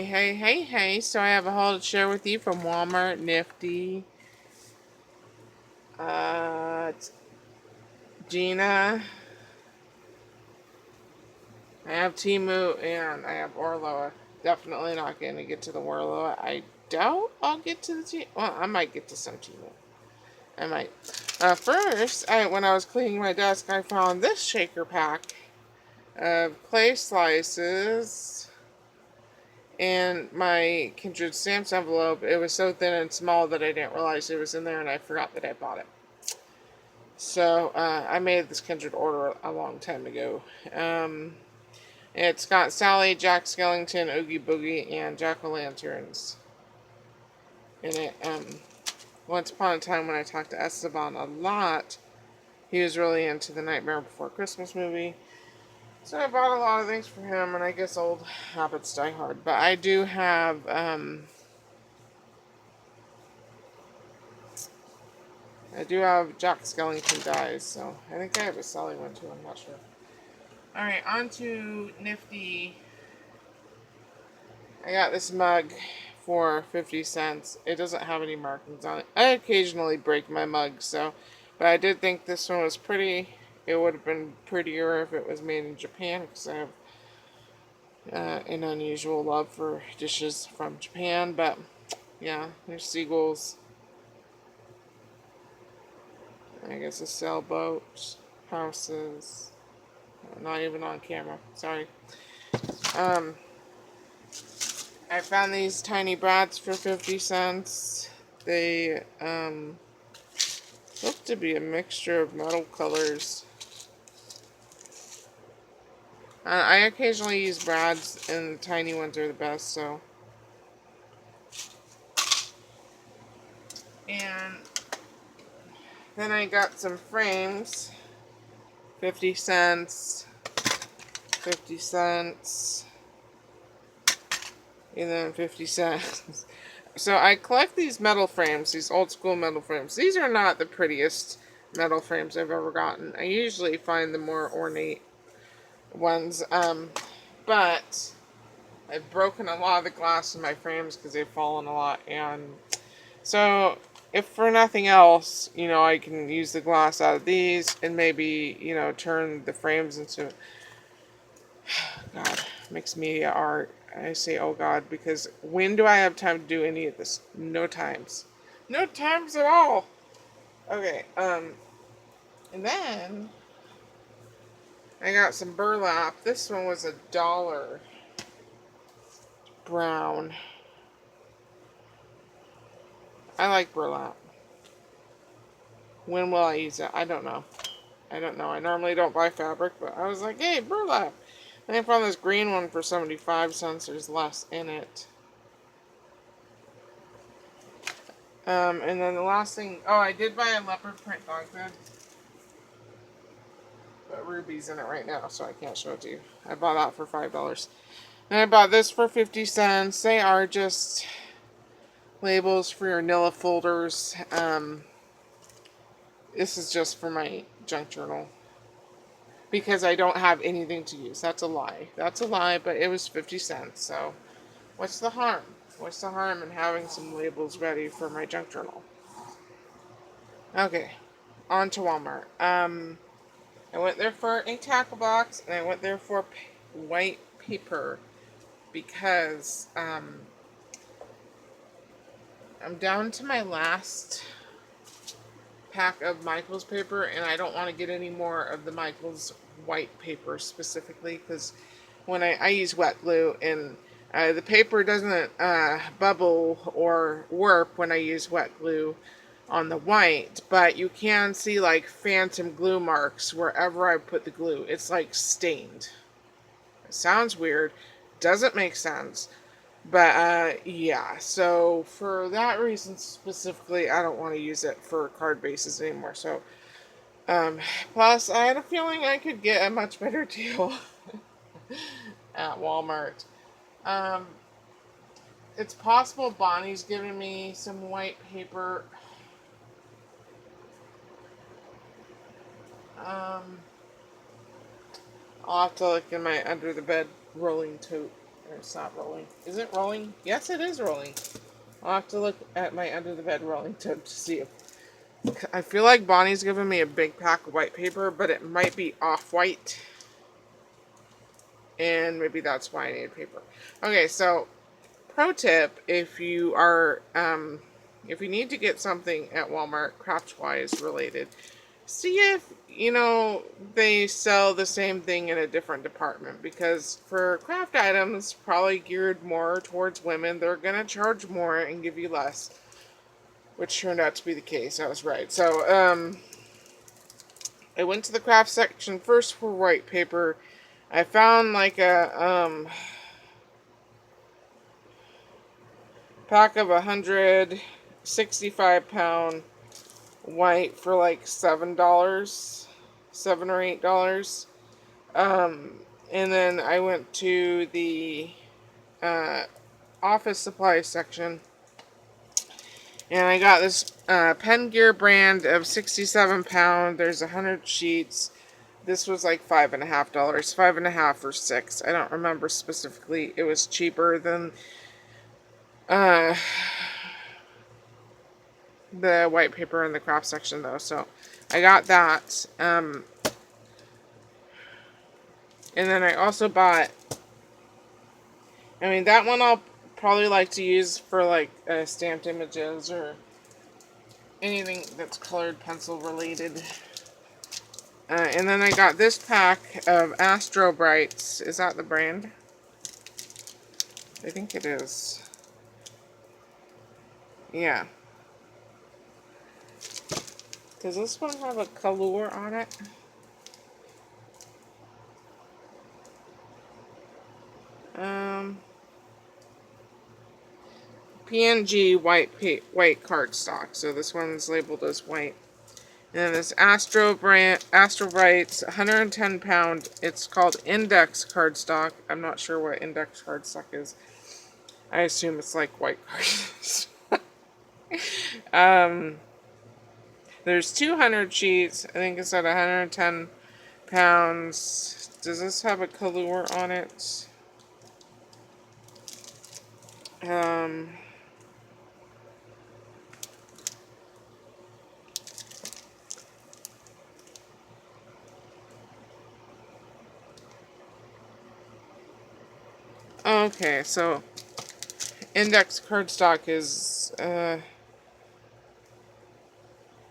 Hey, so I have a haul to share with you from Walmart, Nifty, it's Gina, I have Temu, and I have Orloa. Definitely not going to get to the Orloa. I doubt I'll get to the Temu. Well, I might get to some Temu. I might. First, when I was cleaning my desk, I found this shaker pack of clay slices and my Kindred Stamps envelope. It was so thin and small that I didn't realize it was in there, and I forgot that I bought it. So I made this Kindred order a long time ago. It's got Sally, Jack Skellington, Oogie Boogie, and Jack-o'-lanterns in it. Once upon a time when I talked to Esteban a lot, he was really into the Nightmare Before Christmas movie. So I bought a lot of things for him, and I guess old habits die hard. But I do have Jack Skellington dies, so I think I have a Sally one too, I'm not sure. Alright, on to Nifty. I got this mug for 50 cents. It doesn't have any markings on it. I occasionally break my mugs, but I did think this one was pretty. It would have been prettier if it was made in Japan, because I have an unusual love for dishes from Japan. But yeah, there's seagulls. I guess a sailboat, houses. Not even on camera. Sorry. I found these tiny brats for 50 cents. They look to be a mixture of metal colors. I occasionally use brads, and the tiny ones are the best, so. And then I got some frames. 50 cents. 50 cents. And then 50 cents. So I collect these metal frames, these old school metal frames. These are not the prettiest metal frames I've ever gotten. I usually find the more ornate ones. But I've broken a lot of the glass in my frames because they've fallen a lot. And so if for nothing else, I can use the glass out of these and maybe, turn the frames into, God, mixed media art. I say, oh God, because when do I have time to do any of this? No times. No times at all. Okay, and then I got some burlap. This one was $1. Brown. I like burlap. When will I use it? I don't know. I normally don't buy fabric, but I was like, hey, burlap. And I found this green one for 75 cents. There's less in it. And then the last thing, I did buy a leopard print dog bed. But Ruby's in it right now, so I can't show it to you. I bought that for $5. And I bought this for 50 cents. They are just labels for your Nilla folders. This is just for my junk journal. Because I don't have anything to use. That's a lie. That's a lie, but it was 50 cents, so what's the harm? What's the harm in having some labels ready for my junk journal? Okay, on to Walmart. I went there for a tackle box, and I went there for white paper because I'm down to my last pack of Michaels paper, and I don't want to get any more of the Michaels white paper specifically, because when I use wet glue, and the paper doesn't bubble or warp when I use wet glue on the white, but you can see like phantom glue marks wherever I put the glue. It's like stained. It sounds weird, doesn't make sense, but yeah, so for that reason specifically, I don't want to use it for card bases anymore. So plus I had a feeling I could get a much better deal at Walmart. It's possible Bonnie's giving me some white paper. I'll have to look in my under the bed rolling tote It's not rolling. Is it rolling? Yes, it is rolling. I'll have to look at my under the bed rolling tip to see if... I feel like Bonnie's giving me a big pack of white paper, but it might be off-white. And maybe that's why I need paper. Okay, so pro tip, if you are, if you need to get something at Walmart, craft-wise related, see if, you know, they sell the same thing in a different department. Because for craft items, probably geared more towards women, they're going to charge more and give you less. Which turned out to be the case. I was right. So, I went to the craft section first for white paper. I found like a, pack of 165-pound white for like $7, $7 or $8. And then I went to the office supply section, and I got this Pen Gear brand of 67-pound. There's 100 sheets. This was like $5.50, $5.50 or $6. I don't remember specifically. It was cheaper than the white paper in the craft section though, so I got that. And then I also bought, I mean, that one I'll probably like to use for like stamped images or anything that's colored pencil related. And then I got this pack of Astro Brights. Is that the brand? I think it is. Yeah. Does this one have a color on it? PNG white cardstock. So this one's labeled as white. And then this Astro Brights, 110-pound. It's called Index cardstock. I'm not sure what Index cardstock is. I assume it's like white cards. There's 200 sheets. I think it's at 110 pounds. Does this have a color on it? Okay, so Index cardstock is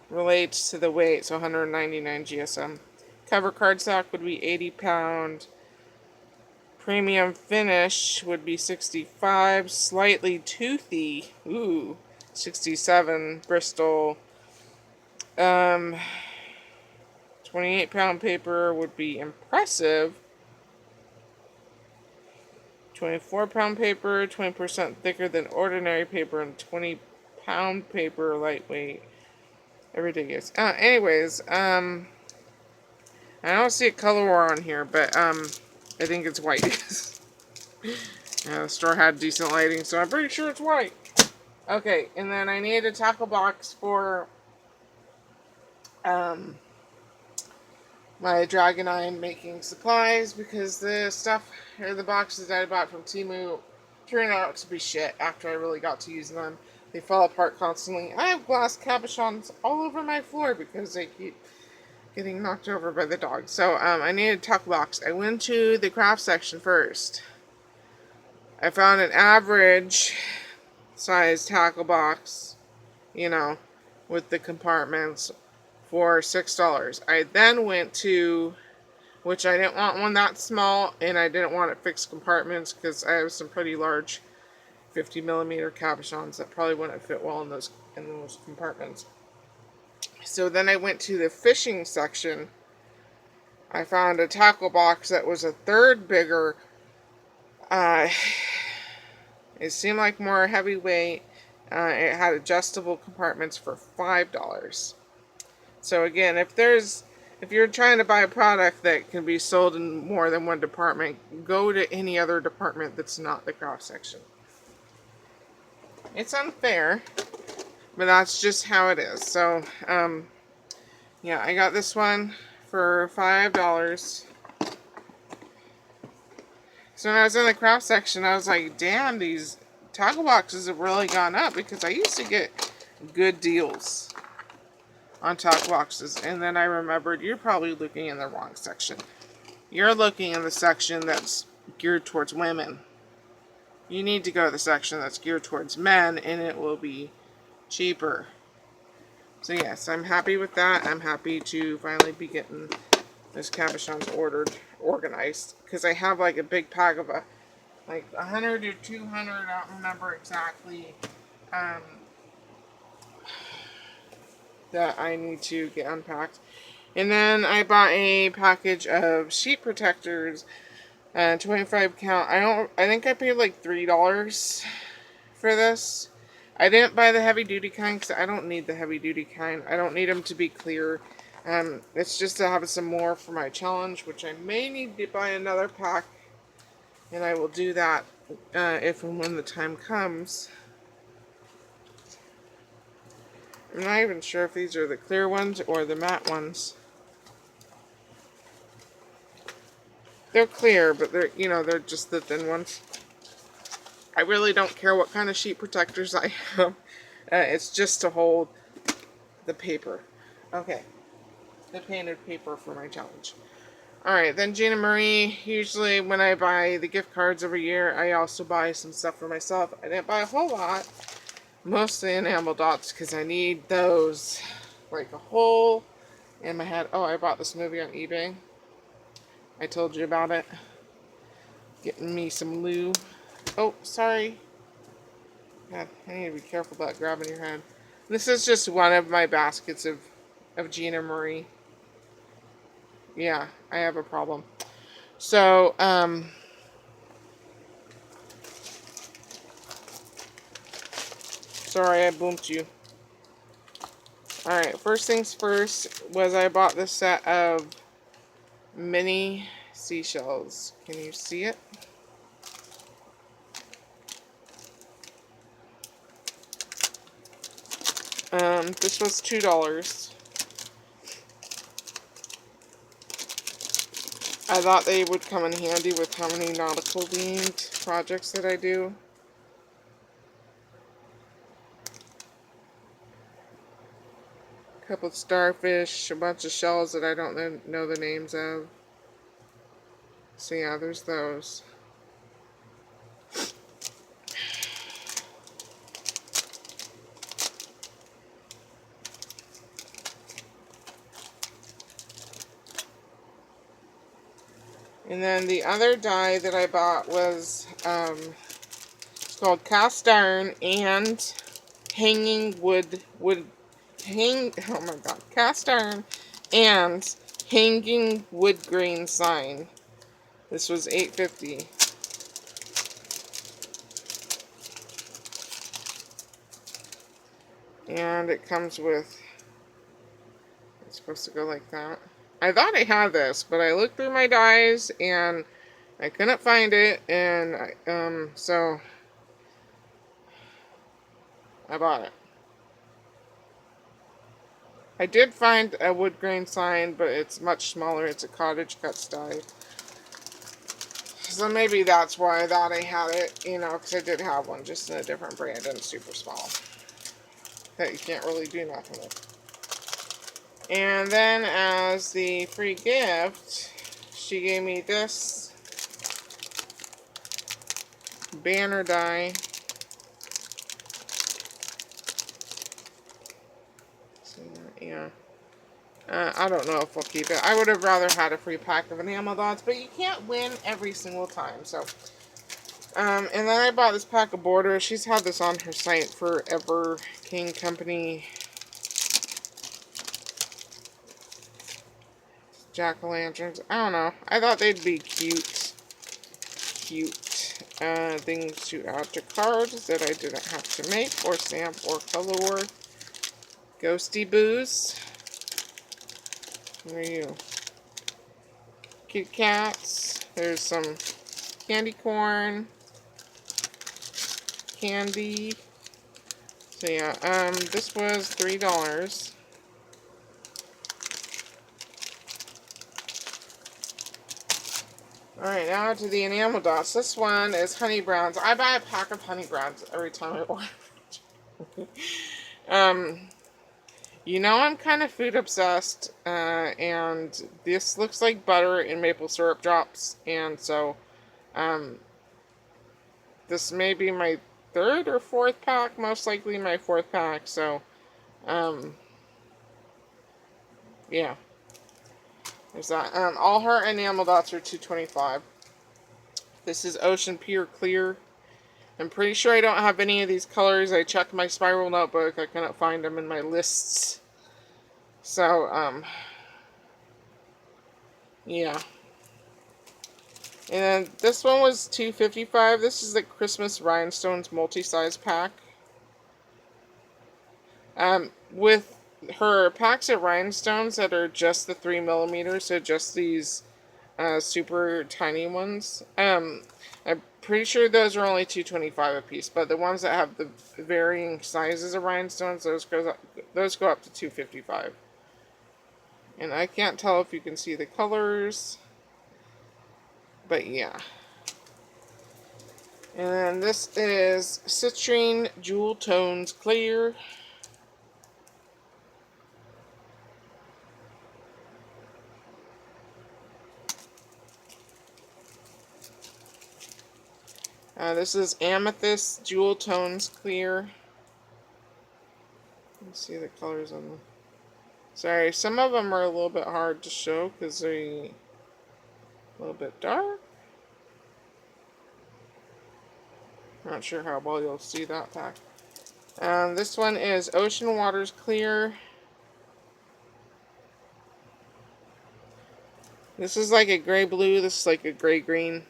relates to the weight, so 199 GSM. Cover cardstock would be 80-pound. Premium finish would be 65. Slightly toothy, 67. Bristol. 28-pound paper would be impressive. 24-pound paper, 20% thicker than ordinary paper, and 20-pound paper lightweight. Ridiculous. Anyways, I don't see a color war on here, but I think it's white. The store had decent lighting, so I'm pretty sure it's white. Okay, and then I need a tackle box for my Dragonine making supplies, because the stuff, or the boxes that I bought from Temu turned out to be shit after I really got to use them. They fall apart constantly. I have glass cabochons all over my floor because they keep getting knocked over by the dog. So I needed a tackle box. I went to the craft section first. I found an average size tackle box, you know, with the compartments for $6. I then went to, which I didn't want one that small, and I didn't want it fixed compartments because I have some pretty large 50mm cabochons that probably wouldn't fit well in those compartments. So then I went to the fishing section. I found a tackle box that was a third bigger. It seemed like more heavyweight. It had adjustable compartments for $5. So again, if you're trying to buy a product that can be sold in more than one department, go to any other department that's not the craft section. It's unfair, but that's just how it is. So, yeah, I got this one for $5. So when I was in the craft section, I was like, damn, these tackle boxes have really gone up, because I used to get good deals on tackle boxes. And then I remembered, you're probably looking in the wrong section. You're looking in the section that's geared towards women. You need to go to the section that's geared towards men, and it will be cheaper. So yes, I'm happy with that. I'm happy to finally be getting this cabochons organized, because I have like a big pack of like 100 or 200, I don't remember exactly, that I need to get unpacked. And then I bought a package of sheet protectors, 25 count. I think I paid like $3 for this. I didn't buy the heavy duty kind because I don't need the heavy duty kind. I don't need them to be clear. It's just to have some more for my challenge, which I may need to buy another pack, and I will do that if and when the time comes. I'm not even sure if these are the clear ones or the matte ones. They're clear, but they're just the thin ones. I really don't care what kind of sheet protectors I have. It's just to hold the paper. Okay. The painted paper for my challenge. Alright, then Gina Marie. Usually when I buy the gift cards every year, I also buy some stuff for myself. I didn't buy a whole lot. Mostly enamel dots, because I need those like a hole in my head. Oh, I bought this movie on eBay. I told you about it. Getting me some lube. Oh, sorry. God, I need to be careful about grabbing your head. This is just one of my baskets of Gina Marie. Yeah, I have a problem. So, sorry I boomed you. Alright, first things first was I bought this set of mini seashells. Can you see it? This was $2. I thought they would come in handy with how many nautical themed projects that I do. A couple of starfish, a bunch of shells that I don't know the names of. So yeah, there's those. And then the other die that I bought was, it's called cast iron and hanging oh my god, cast iron and hanging wood grain sign. This was $8.50. And it comes with, it's supposed to go like that. I thought I had this, but I looked through my dies and I couldn't find it, and so I bought it. I did find a wood grain sign, but it's much smaller. It's a cottage cuts die. So maybe that's why I thought I had it, because I did have one, just in a different brand and super small. That you can't really do nothing with. And then as the free gift, she gave me this banner die. So, yeah. I don't know if we'll keep it. I would have rather had a free pack of enamel dots, but you can't win every single time. So, and then I bought this pack of borders. She's had this on her site forever. King Company jack-o'-lanterns. I don't know. I thought they'd be cute things to add to cards that I didn't have to make or stamp or color. Ghosty Boos. Where are you? Kit Kats. There's some candy corn. Candy. So yeah, this was $3. Alright, now to the enamel dots. This one is honey browns. I buy a pack of honey browns every time I order. You know I'm kind of food obsessed, and this looks like butter and maple syrup drops, and so this may be my third or fourth pack, most likely my fourth pack, so yeah, there's that. All her enamel dots are $2.25. This is Ocean Pure Clear. I'm pretty sure I don't have any of these colors. I checked my spiral notebook. I couldn't find them in my lists. So, yeah. And this one was $2.55. This is the Christmas Rhinestones multi-size pack. With her packs of rhinestones that are just the 3mm, so just these super tiny ones. I'm pretty sure those are only $2.25 a piece, but the ones that have the varying sizes of rhinestones, those go up to $2.55. And I can't tell if you can see the colors, but yeah. And then this is Citrine Jewel Tones Clear. This is Amethyst Jewel Tones Clear. Let's see the colors on them. Sorry, some of them are a little bit hard to show because they're a little bit dark. Not sure how well you'll see that pack. This one is Ocean Waters Clear. This is like a gray blue. This is like a gray green.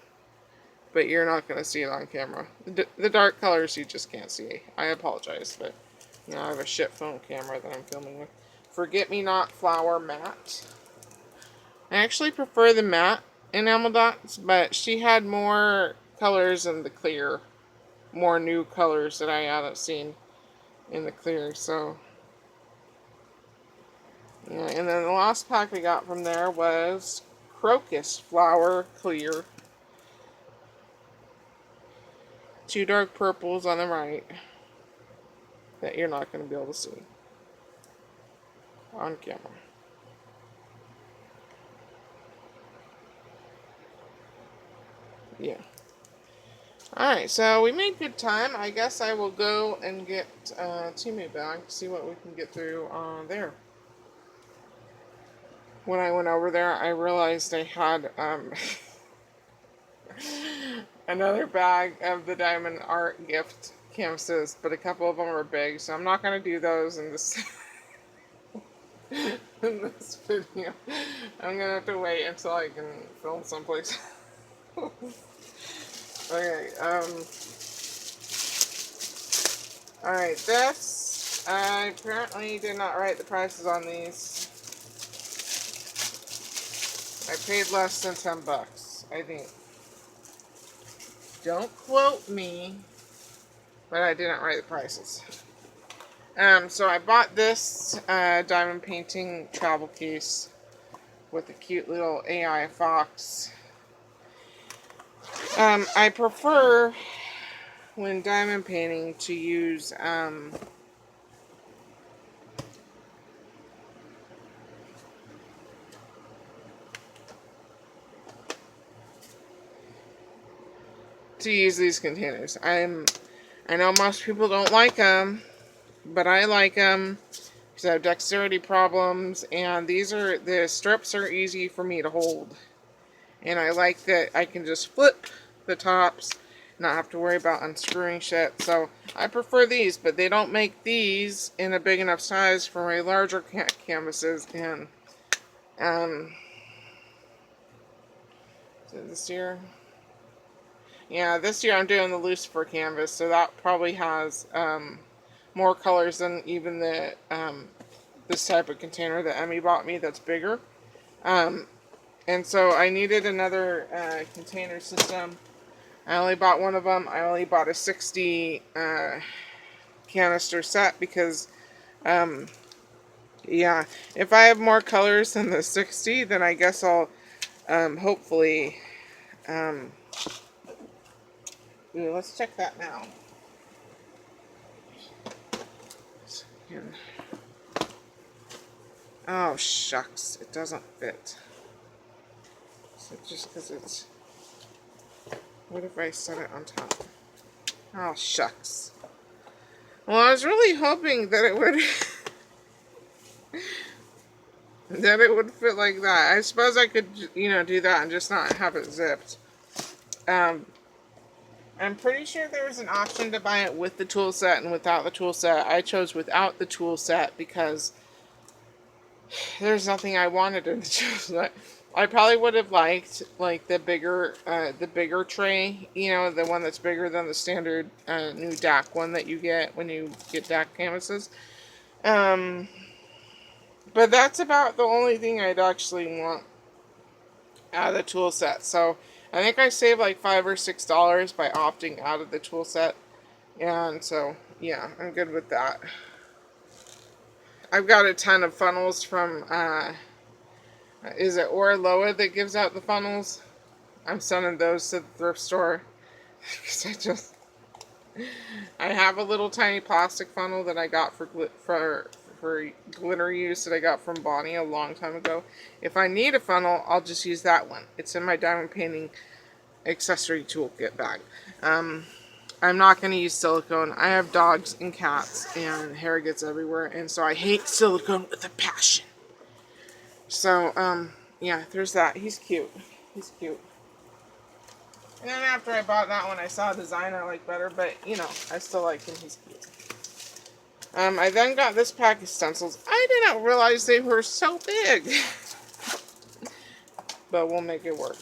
But you're not going to see it on camera. The dark colors you just can't see. I apologize, but you know, I have a shit phone camera that I'm filming with. Forget Me Not Flower Matte. I actually prefer the matte enamel dots, but she had more colors in the clear. More new colors that I haven't seen in the clear, so. Yeah, and then the last pack we got from there was Crocus Flower Clear. 2 dark purples on the right that you're not going to be able to see on camera. Yeah. Alright, so we made good time. I guess I will go and get Temu bag, see what we can get through there. When I went over there, I realized I had another bag of the Diamond Art gift canvases, but a couple of them are big, so I'm not going to do those in this in this video. I'm going to have to wait until I can film someplace. Okay, alright, this, I apparently did not write the prices on these. I paid less than $10, I think. Don't quote me, but I didn't write the prices. So I bought this diamond painting travel case with a cute little AI fox. I prefer, when diamond painting, to use these containers. I know most people don't like them, but I like them because I have dexterity problems, and the strips are easy for me to hold. And I like that I can just flip the tops, not have to worry about unscrewing shit. So I prefer these, but they don't make these in a big enough size for my larger canvases. And is it this year? Yeah, this year I'm doing the Lucifer canvas, so that probably has more colors than even the this type of container that Emmy bought me that's bigger. And so I needed another container system. I only bought one of them. I only bought a 60 canister set because, yeah, if I have more colors than the 60, then I guess I'll hopefully Ooh, let's check that now. Oh, shucks. It doesn't fit. So just because it's... What if I set it on top? Oh, shucks. Well, I was really hoping that it would... that it would fit like that. I suppose I could, you know, do that and just not have it zipped. I'm pretty sure there was an option to buy it with the tool set and without the tool set. I chose without the tool set because there's nothing I wanted in the tool set. I probably would have liked like the bigger tray, you know, the one that's bigger than the standard new DAC one that you get when you get DAC canvases. But that's about the only thing I'd actually want out of the tool set. So I think I saved like $5 or $6 by opting out of the tool set. And so, yeah, I'm good with that. I've got a ton of funnels from, is it Oraloa that gives out the funnels? I'm sending those to the thrift store. Because I have a little tiny plastic funnel that I got for glitter use that I got from Bonnie a long time ago. If I need a funnel, I'll just use that one. It's in my diamond painting accessory toolkit bag. I'm not going to use silicone. I have dogs and cats and hair gets everywhere, and so I hate silicone with a passion. So, yeah, there's that. He's cute. He's cute. And then after I bought that one, I saw a design I like better, but, you know, I still like him. He's cute. I then got this pack of stencils. I didn't realize they were so big. But we'll make it work.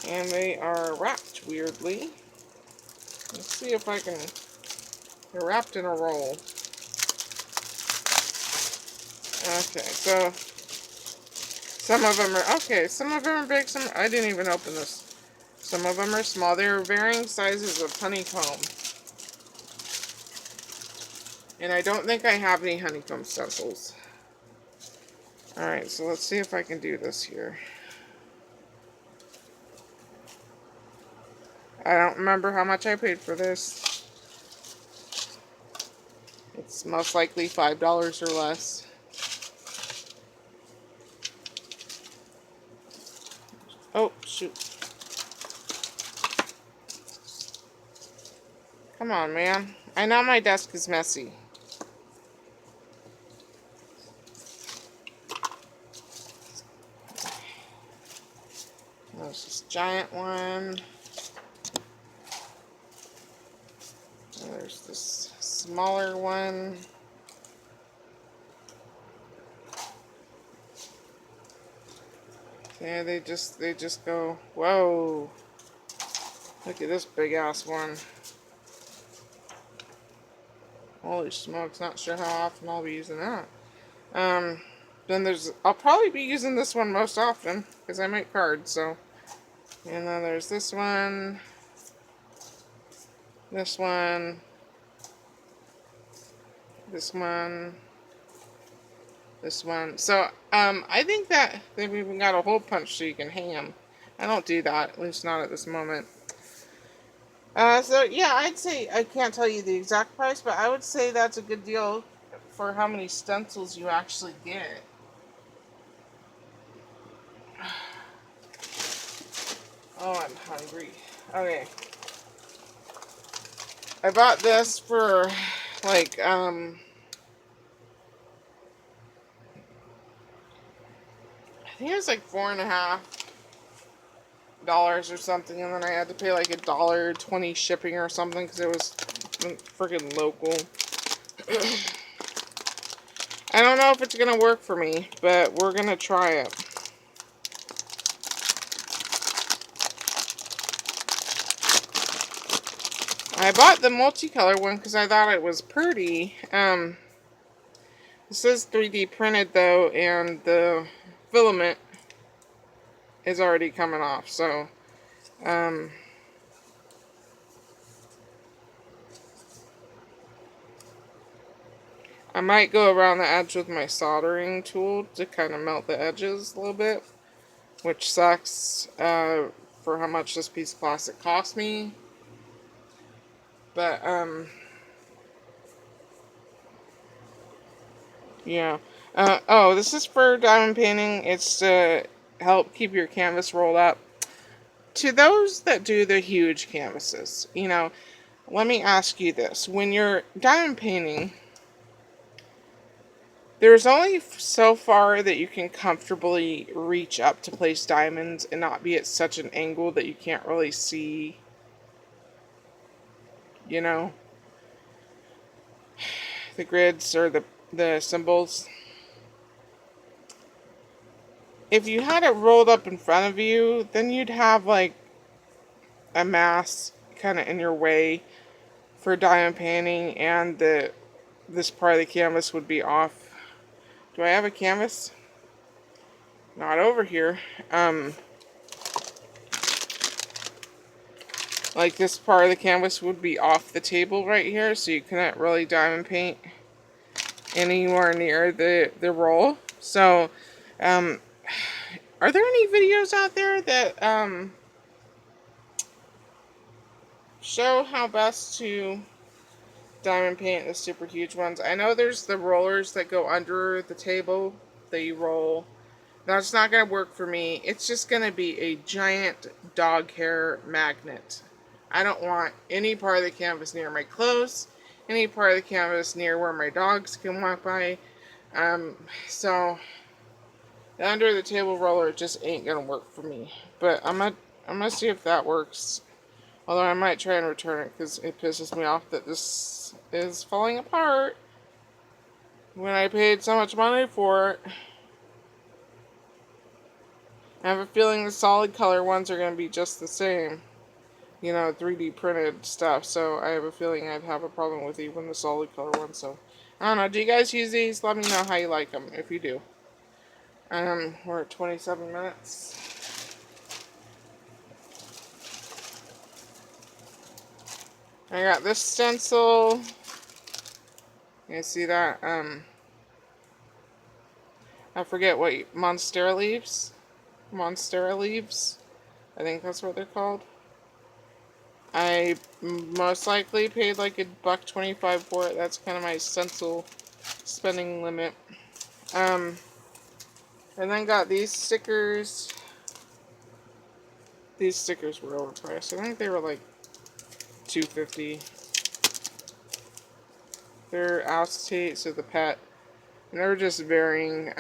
And they are wrapped weirdly. Let's see if I can... They're wrapped in a roll. Okay, so... Some of them are... Okay, some of them are big, some... I didn't even open this. Some of them are small. They are varying sizes of honeycomb. And I don't think I have any honeycomb stencils. Alright, so let's see if I can do this here. I don't remember how much I paid for this. It's most likely $5 or less. Oh, shoot. Come on, man. I know my desk is messy. There's this giant one. And there's this smaller one. Yeah, they just go, whoa. Look at this big ass one. Holy smokes, not sure how often I'll be using that. Then I'll probably be using this one most often, because I make cards, so. And then there's this one. This one. This one. This one. So, I think that they've even got a hole punch so you can hang them. I don't do that, at least not at this moment. So yeah, I'd say, I can't tell you the exact price, but I would say that's a good deal for how many stencils you actually get. Oh, I'm hungry. Okay. I bought this for, like, I think it was like $4.50 or something, and then I had to pay like $1.20 shipping or something because it was freaking local. I don't know if it's gonna work for me, but we're gonna try it. I bought the multicolor one because I thought it was pretty. This is 3D printed though, and the filament is already coming off, so I might go around the edge with my soldering tool to kind of melt the edges a little bit. which sucks for how much this piece of plastic cost me. But, yeah. Oh, this is for diamond painting. It's to help keep your canvas rolled up. To those that do the huge canvases, you know, let me ask you this. When you're diamond painting, there's only so far that you can comfortably reach up to place diamonds and not be at such an angle that you can't really see, you know, the grids or the symbols. If you had it rolled up in front of you, then you'd have like a mass kind of in your way for diamond painting, and this part of the canvas would be off. Do I have a canvas? Not over here. Like this part of the canvas would be off the table right here, so you couldn't really diamond paint anywhere near the roll. So, are there any videos out there that show how best to diamond paint the super huge ones? I know there's the rollers that go under the table that you roll. That's not going to work for me. It's just going to be a giant dog hair magnet. I don't want any part of the canvas near my clothes, any part of the canvas near where my dogs can walk by. So the under the table roller just ain't going to work for me. But I'm gonna see if that works. Although I might try and return it because it pisses me off that this is falling apart when I paid so much money for it. I have a feeling the solid color ones are going to be just the same. You know, 3D printed stuff. So I have a feeling I'd have a problem with even the solid color ones. So, I don't know. Do you guys use these? Let me know how you like them, if you do. We're at 27 minutes. I got this stencil. You see that? I forget what, Monstera leaves? Monstera leaves? I think that's what they're called. I most likely paid like $1.25 for it. That's kind of my stencil spending limit. And then got these stickers. These stickers were overpriced. I think they were like $2.50. They're acetates of the pet. And they're just varying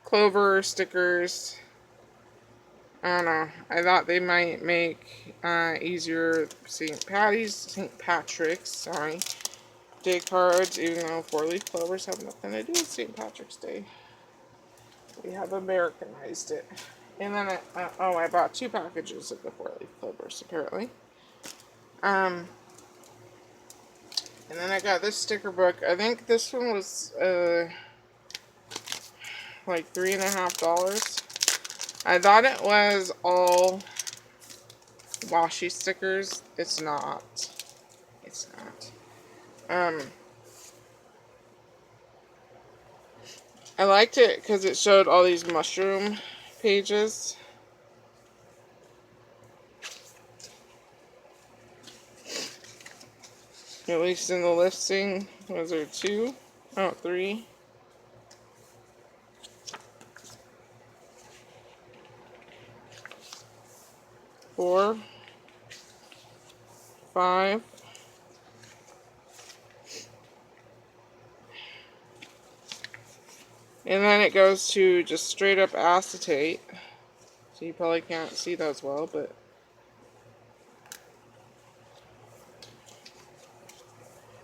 clover stickers. I don't know. I thought they might make easier St. Patrick's, sorry, Day cards, even though 4-leaf clovers have nothing to do with St. Patrick's Day. We have Americanized it. And then I bought 2 packages of the 4-leaf clovers, apparently. And then I got this sticker book. I think this one was like $3.50. I thought it was all washi stickers. It's not. It's not. I liked it because it showed all these mushroom pages. At least in the listing. Was there 2? Oh, 3. 4. 5. And then it goes to just straight up acetate. So you probably can't see those well, but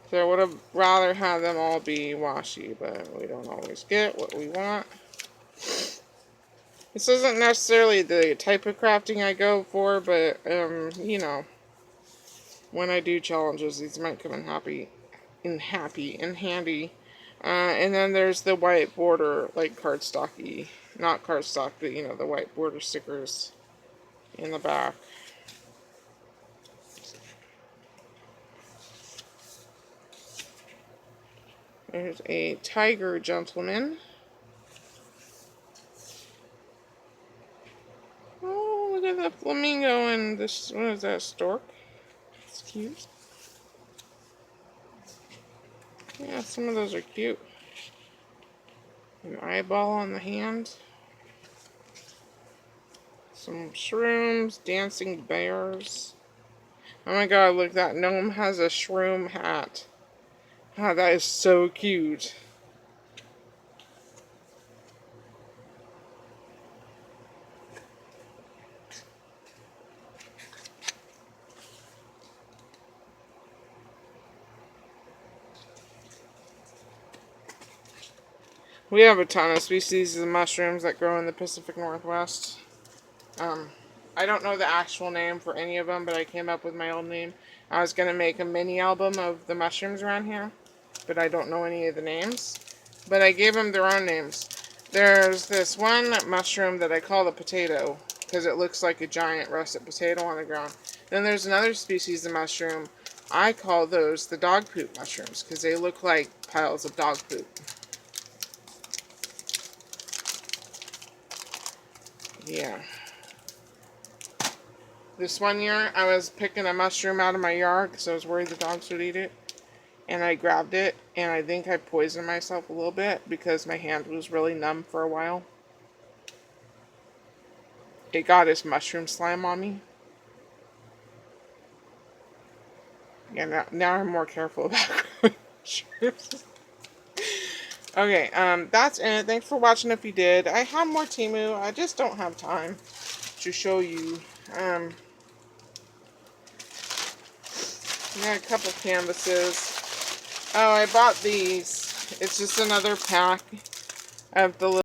so I would have rather had them all be washi, but we don't always get what we want. This isn't necessarily the type of crafting I go for, but you know, when I do challenges, these might come in handy. And then there's the white border, like cardstocky, not cardstock, but you know, the white border stickers in the back. There's a tiger gentleman. this one is that stork. It's cute. Yeah, some of those are cute. An eyeball on the hand. Some shrooms, dancing bears. Oh my god, look, that gnome has a shroom hat. Ah, that is so cute. We have a ton of species of mushrooms that grow in the Pacific Northwest. I don't know the actual name for any of them, but I came up with my own name. I was going to make a mini album of the mushrooms around here, but I don't know any of the names. But I gave them their own names. There's this one mushroom that I call the potato, because it looks like a giant russet potato on the ground. Then there's another species of mushroom. I call those the dog poop mushrooms, because they look like piles of dog poop. Yeah. This one year, I was picking a mushroom out of my yard because I was worried the dogs would eat it. And I grabbed it, and I think I poisoned myself a little bit because my hand was really numb for a while. It got its mushroom slime on me. Yeah, now I'm more careful about mushrooms. Okay, that's it. Thanks for watching if you did. I have more Temu. I just don't have time to show you. I got a couple canvases. Oh, I bought these. It's just another pack of the little